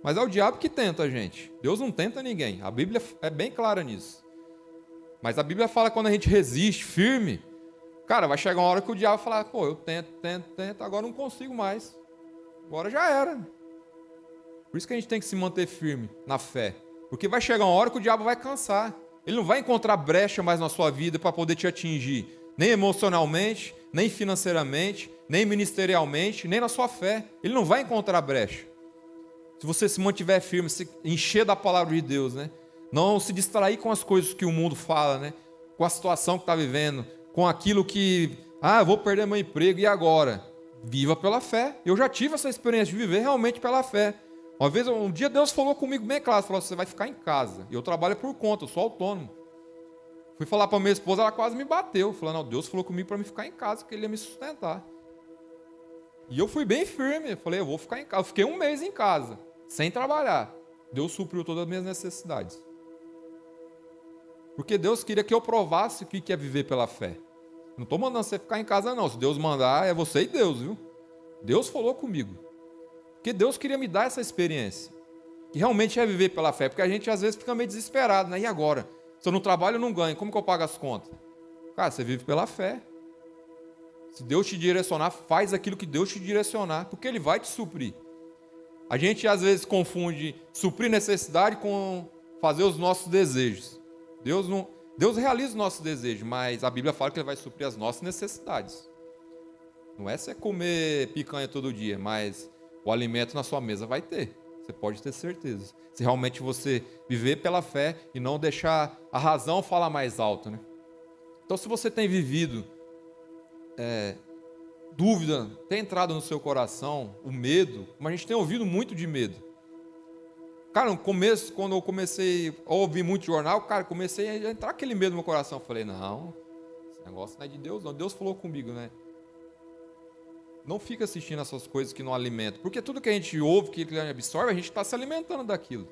Speaker 1: mas é o diabo que tenta a gente. Deus não tenta ninguém. A Bíblia é bem clara nisso. Mas a Bíblia fala que quando a gente resiste firme, cara, vai chegar uma hora que o diabo vai falar, pô, eu tento, agora não consigo mais. Agora já era. Por isso que a gente tem que se manter firme na fé. Porque vai chegar uma hora que o diabo vai cansar. Ele não vai encontrar brecha mais na sua vida para poder te atingir. Nem emocionalmente, nem financeiramente, nem ministerialmente, nem na sua fé. Ele não vai encontrar brecha. Se você se mantiver firme, se encher da palavra de Deus, né? Não se distrair com as coisas que o mundo fala, né? Com a situação que está vivendo, com aquilo que, eu vou perder meu emprego, e agora? Viva pela fé. Eu já tive essa experiência de viver realmente pela fé. Um dia Deus falou comigo bem claro, falou, você vai ficar em casa. E eu trabalho por conta, eu sou autônomo. Fui falar para minha esposa, ela quase me bateu. Falando, não, Deus falou comigo para me ficar em casa, que Ele ia me sustentar. E eu fui bem firme, eu falei, eu vou ficar em casa. Eu fiquei 1 mês em casa, sem trabalhar. Deus supriu todas as minhas necessidades. Porque Deus queria que eu provasse o que é viver pela fé. Não estou mandando você ficar em casa não. Se Deus mandar, é você e Deus, viu? Deus falou comigo. Porque Deus queria me dar essa experiência. Que realmente é viver pela fé. Porque a gente às vezes fica meio desesperado, né? E agora? Se eu não trabalho, eu não ganho. Como que eu pago as contas? Cara, você vive pela fé. Se Deus te direcionar, faz aquilo que Deus te direcionar. Porque Ele vai te suprir. A gente às vezes confunde suprir necessidade com fazer os nossos desejos. Deus realiza os nossos desejos, mas a Bíblia fala que Ele vai suprir as nossas necessidades. Não é você comer picanha todo dia, mas o alimento na sua mesa vai ter. Você pode ter certeza. Se realmente você viver pela fé e não deixar a razão falar mais alto, né? Então, se você tem vivido dúvida, tem entrado no seu coração o medo, como a gente tem ouvido muito de medo. Cara, no começo, quando eu comecei a ouvir muito jornal, cara, comecei a entrar aquele medo no meu coração. Eu falei, não, esse negócio não é de Deus, não. Deus falou comigo, né? Não fica assistindo essas coisas que não alimentam. Porque tudo que a gente ouve, que a gente absorve, a gente está se alimentando daquilo.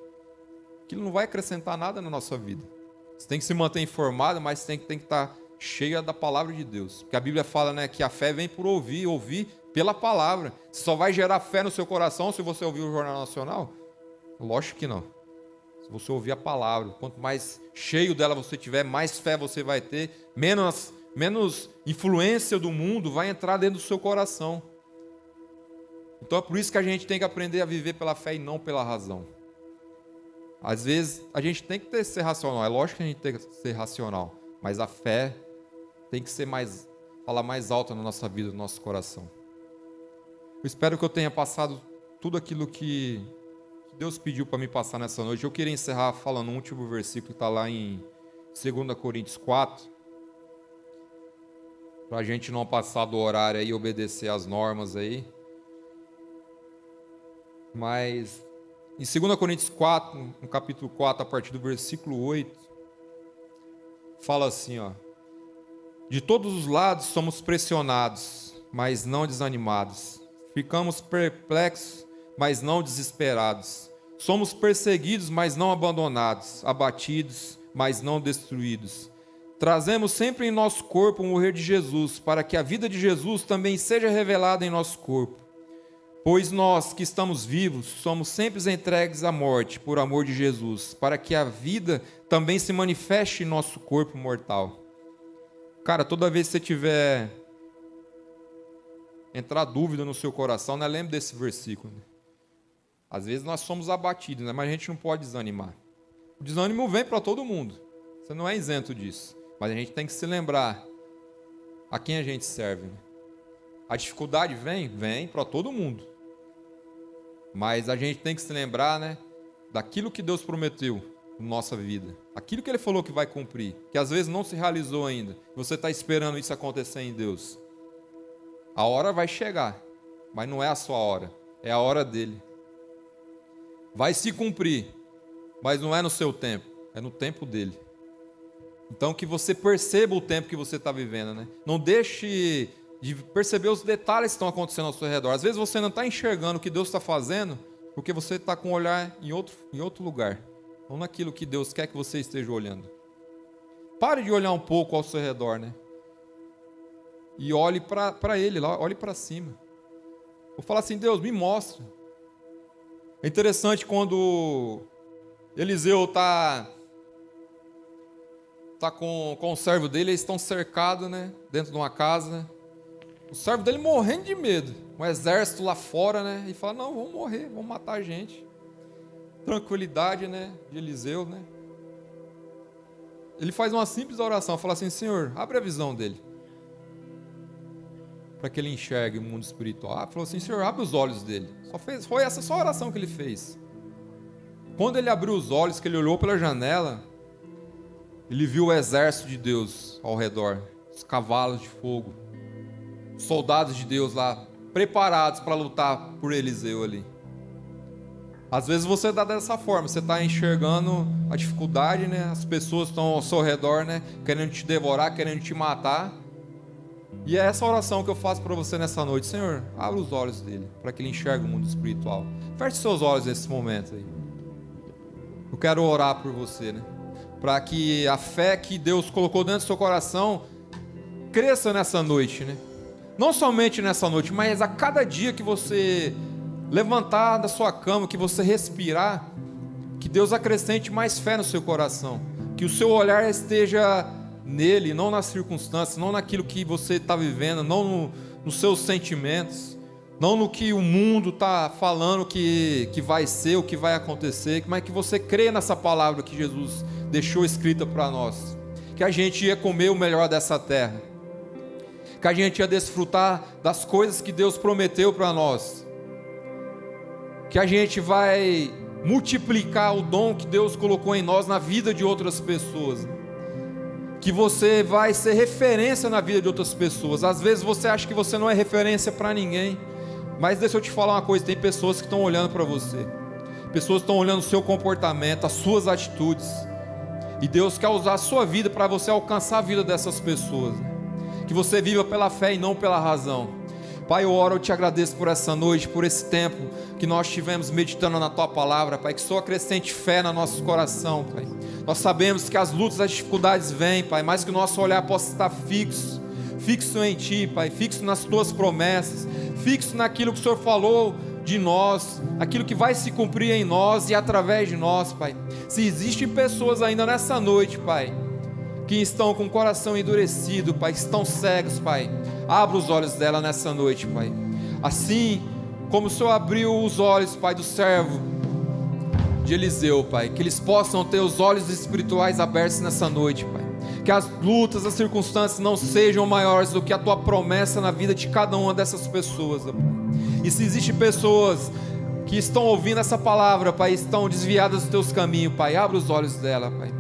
Speaker 1: Aquilo não vai acrescentar nada na nossa vida. Você tem que se manter informado, mas tem que estar cheia da palavra de Deus. Porque a Bíblia fala, né, que a fé vem por ouvir pela palavra. Você só vai gerar fé no seu coração se você ouvir o Jornal Nacional? Lógico que não. Se você ouvir a palavra, quanto mais cheio dela você tiver, mais fé você vai ter, menos influência do mundo vai entrar dentro do seu coração. Então é por isso que a gente tem que aprender a viver pela fé e não pela razão. Às vezes a gente tem que ser racional, é lógico que a gente tem que ser racional, mas a fé tem que ser falar mais alta na nossa vida, no nosso coração. Eu espero que eu tenha passado tudo aquilo que Deus pediu para me passar nessa noite. Eu queria encerrar falando um último versículo que está lá em 2 Coríntios 4, para a gente não passar do horário aí e obedecer às normas aí. Mas em 2 Coríntios 4, no capítulo 4, a partir do versículo 8, fala assim, ó: de todos os lados somos pressionados, mas não desanimados. Ficamos perplexos, mas não desesperados. Somos perseguidos, mas não abandonados. Abatidos, mas não destruídos. Trazemos sempre em nosso corpo o morrer de Jesus, para que a vida de Jesus também seja revelada em nosso corpo. Pois nós que estamos vivos, somos sempre entregues à morte por amor de Jesus, para que a vida também se manifeste em nosso corpo mortal. Cara, toda vez que você tiver entrar dúvida no seu coração, né, lembre desse versículo. Né? Às vezes nós somos abatidos, né, mas a gente não pode desanimar. O desânimo vem para todo mundo. Você não é isento disso. Mas a gente tem que se lembrar a quem a gente serve. Né? A dificuldade vem para todo mundo. Mas a gente tem que se lembrar, né, daquilo que Deus prometeu na nossa vida. Aquilo que Ele falou que vai cumprir. Que às vezes não se realizou ainda. Você está esperando isso acontecer em Deus. A hora vai chegar. Mas não é a sua hora. É a hora dele. Vai se cumprir. Mas não é no seu tempo. É no tempo dele. Então que você perceba o tempo que você está vivendo. Né? Não deixe de perceber os detalhes que estão acontecendo ao seu redor. Às vezes você não está enxergando o que Deus está fazendo, porque você está com o olhar em outro lugar, não naquilo que Deus quer que você esteja olhando. Pare de olhar um pouco ao seu redor, né? E olhe para Ele, lá, olhe para cima. Vou falar assim, Deus, me mostra. É interessante quando Eliseu está com o servo dele, eles estão cercados, né, dentro de uma casa. O servo dele morrendo de medo. Um exército lá fora, né? E fala, não, vamos morrer, vamos matar a gente. Tranquilidade, né? De Eliseu, né? Ele faz uma simples oração. Fala assim, Senhor, abre a visão dele. Para que ele enxergue o mundo espiritual. Falou assim, Senhor, abre os olhos dele. Foi essa só a oração que ele fez. Quando ele abriu os olhos, que ele olhou pela janela, ele viu o exército de Deus ao redor. Os cavalos de fogo. Soldados de Deus lá, preparados para lutar por Eliseu ali. Às vezes você está dessa forma, você está enxergando a dificuldade, né? As pessoas estão ao seu redor, né? Querendo te devorar, querendo te matar. E é essa oração que eu faço para você nessa noite. Senhor, abre os olhos dele, para que ele enxergue o mundo espiritual. Feche seus olhos nesse momento aí. Eu quero orar por você, né? Para que a fé que Deus colocou dentro do seu coração cresça nessa noite, né? Não somente nessa noite, mas a cada dia que você levantar da sua cama, que você respirar, que Deus acrescente mais fé no seu coração, que o seu olhar esteja nele, não nas circunstâncias, não naquilo que você está vivendo, não nos seus sentimentos, não no que o mundo está falando que vai ser, o que vai acontecer, mas que você creia nessa palavra que Jesus deixou escrita para nós, que a gente ia comer o melhor dessa terra, que a gente ia desfrutar das coisas que Deus prometeu para nós, que a gente vai multiplicar o dom que Deus colocou em nós na vida de outras pessoas, que você vai ser referência na vida de outras pessoas. Às vezes você acha que você não é referência para ninguém, mas deixa eu te falar uma coisa, tem pessoas que estão olhando para você, pessoas que estão olhando o seu comportamento, as suas atitudes, e Deus quer usar a sua vida para você alcançar a vida dessas pessoas, que você viva pela fé e não pela razão. Pai, eu oro, eu te agradeço por essa noite, por esse tempo que nós tivemos meditando na Tua Palavra, Pai, que só acrescente fé no nosso coração, Pai. Nós sabemos que as lutas, as dificuldades vêm, Pai, mas que o nosso olhar possa estar fixo em Ti, Pai, fixo nas Tuas promessas, fixo naquilo que o Senhor falou de nós, aquilo que vai se cumprir em nós e através de nós, Pai. Se existem pessoas ainda nessa noite, Pai, que estão com o coração endurecido, Pai, que estão cegos, Pai, abra os olhos dela nessa noite, Pai. Assim como o Senhor abriu os olhos, Pai, do servo de Eliseu, Pai, que eles possam ter os olhos espirituais abertos nessa noite, Pai. Que as lutas, as circunstâncias não sejam maiores do que a Tua promessa na vida de cada uma dessas pessoas, Pai. E se existem pessoas que estão ouvindo essa palavra, Pai, estão desviadas dos Teus caminhos, Pai, abra os olhos dela, Pai.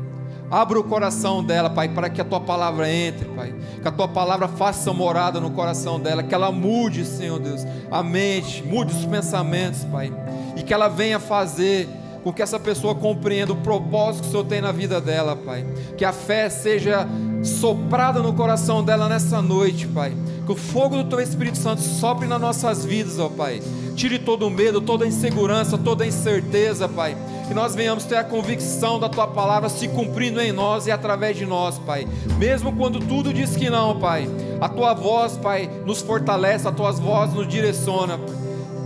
Speaker 1: Abra o coração dela, Pai, para que a Tua palavra entre, Pai. Que a Tua palavra faça morada no coração dela. Que ela mude, Senhor Deus, a mente, mude os pensamentos, Pai. E que ela venha fazer com que essa pessoa compreenda o propósito que o Senhor tem na vida dela, Pai. Que a fé seja soprada no coração dela nessa noite, Pai. Que o fogo do Teu Espírito Santo sopre nas nossas vidas, ó Pai. Tire todo o medo, toda a insegurança, toda a incerteza, Pai. Que nós venhamos ter a convicção da Tua palavra se cumprindo em nós e através de nós, Pai. Mesmo quando tudo diz que não, Pai, a Tua voz, Pai, nos fortalece, a Tua voz nos direciona, Pai.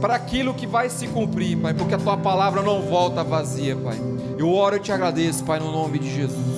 Speaker 1: para aquilo que vai se cumprir, Pai, porque a Tua palavra não volta vazia, Pai. Eu oro e te agradeço, Pai, no nome de Jesus.